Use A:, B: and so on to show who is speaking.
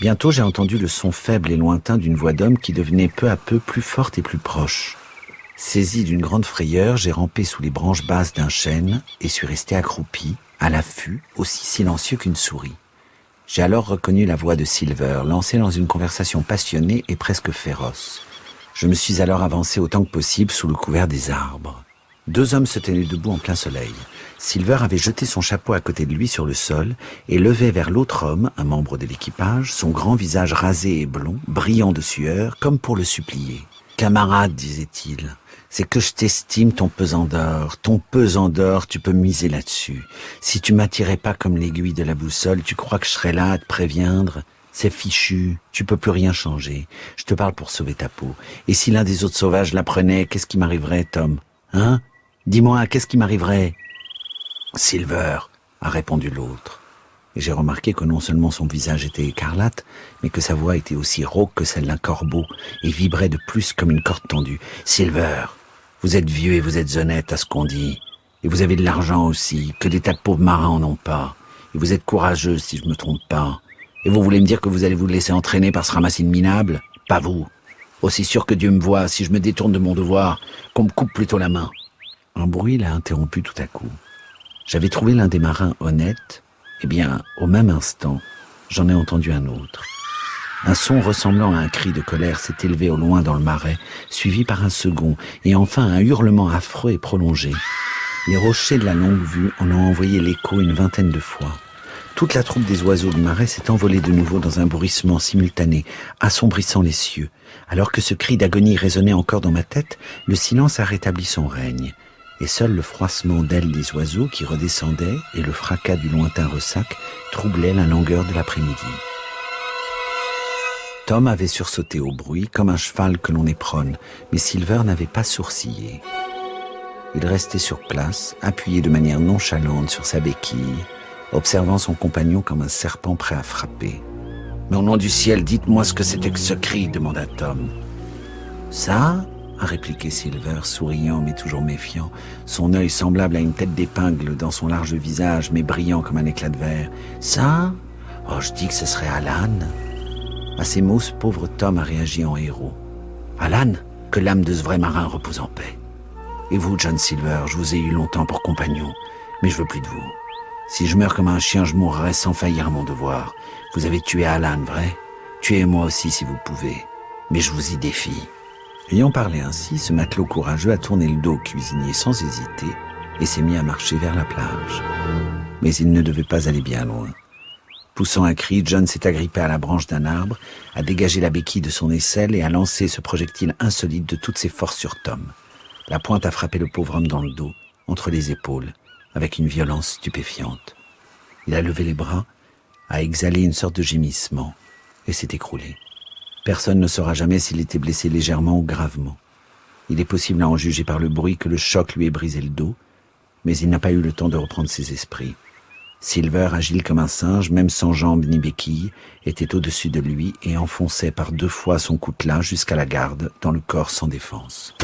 A: Bientôt, j'ai entendu le son faible et lointain d'une voix d'homme qui devenait peu à peu plus forte et plus proche. Saisi d'une grande frayeur, j'ai rampé sous les branches basses d'un chêne et suis resté accroupi, à l'affût, aussi silencieux qu'une souris. J'ai alors reconnu la voix de Silver, lancée dans une conversation passionnée et presque féroce. Je me suis alors avancé autant que possible sous le couvert des arbres. 2 hommes se tenaient debout en plein soleil. Silver avait jeté son chapeau à côté de lui sur le sol et levait vers l'autre homme, un membre de l'équipage, son grand visage rasé et blond, brillant de sueur, comme pour le supplier. « Camarade, disait-il, c'est que je t'estime ton pesant d'or, tu peux miser là-dessus. Si tu m'attirais pas comme l'aiguille de la boussole, tu crois que je serais là à te préviendre ? C'est fichu, tu peux plus rien changer. Je te parle pour sauver ta peau. Et si l'un des autres sauvages l'apprenait, qu'est-ce qui m'arriverait, Tom ? Hein ? Dis-moi, qu'est-ce qui m'arriverait ? Silver, a répondu l'autre. Et j'ai remarqué que non seulement son visage était écarlate, mais que sa voix était aussi rauque que celle d'un corbeau et vibrait de plus comme une corde tendue. Silver, vous êtes vieux et vous êtes honnête à ce qu'on dit. Et vous avez de l'argent aussi, que des tas de pauvres marins en ont pas. Et vous êtes courageux, si je me trompe pas. Et vous voulez me dire que vous allez vous laisser entraîner par ce ramassine minable ? Pas vous. Aussi sûr que Dieu me voit, si je me détourne de mon devoir, qu'on me coupe plutôt la main. Un bruit l'a interrompu tout à coup. J'avais trouvé l'un des marins honnêtes. Eh bien, au même instant, j'en ai entendu un autre. Un son ressemblant à un cri de colère s'est élevé au loin dans le marais, suivi par un second, et enfin un hurlement affreux et prolongé. Les rochers de la longue vue en ont envoyé l'écho 20 de fois. Toute la troupe des oiseaux du marais s'est envolée de nouveau dans un bruissement simultané, assombrissant les cieux. Alors que ce cri d'agonie résonnait encore dans ma tête, le silence a rétabli son règne. Et seul le froissement d'ailes des oiseaux qui redescendaient et le fracas du lointain ressac troublaient la langueur de l'après-midi. Tom avait sursauté au bruit comme un cheval que l'on éperonne, mais Silver n'avait pas sourcillé. Il restait sur place, appuyé de manière nonchalante sur sa béquille, observant son compagnon comme un serpent prêt à frapper. « Mais au nom du ciel, dites-moi ce que c'était que ce cri » demanda Tom. « Ça ?» a répliqué Silver, souriant mais toujours méfiant, son œil semblable à une tête d'épingle dans son large visage, mais brillant comme un éclat de verre. « Ça ? Oh, je dis que ce serait Alan. » À ces mots, ce pauvre Tom a réagi en héros. « Alan, que l'âme de ce vrai marin repose en paix. Et vous, John Silver, je vous ai eu longtemps pour compagnon, mais je veux plus de vous. Si je meurs comme un chien, je mourrai sans faillir à mon devoir. Vous avez tué Alan, vrai ? Tuez-moi aussi si vous pouvez, mais je vous y défie. » Ayant parlé ainsi, ce matelot courageux a tourné le dos au cuisinier sans hésiter et s'est mis à marcher vers la plage. Mais il ne devait pas aller bien loin. Poussant un cri, John s'est agrippé à la branche d'un arbre, a dégagé la béquille de son aisselle et a lancé ce projectile insolite de toutes ses forces sur Tom. La pointe a frappé le pauvre homme dans le dos, entre les épaules, avec une violence stupéfiante. Il a levé les bras, a exhalé une sorte de gémissement et s'est écroulé. Personne ne saura jamais s'il était blessé légèrement ou gravement. Il est possible à en juger par le bruit que le choc lui ait brisé le dos, mais il n'a pas eu le temps de reprendre ses esprits. Silver, agile comme un singe, même sans jambes ni béquilles, était au-dessus de lui et enfonçait par 2 fois son coutelas jusqu'à la garde, dans le corps sans défense.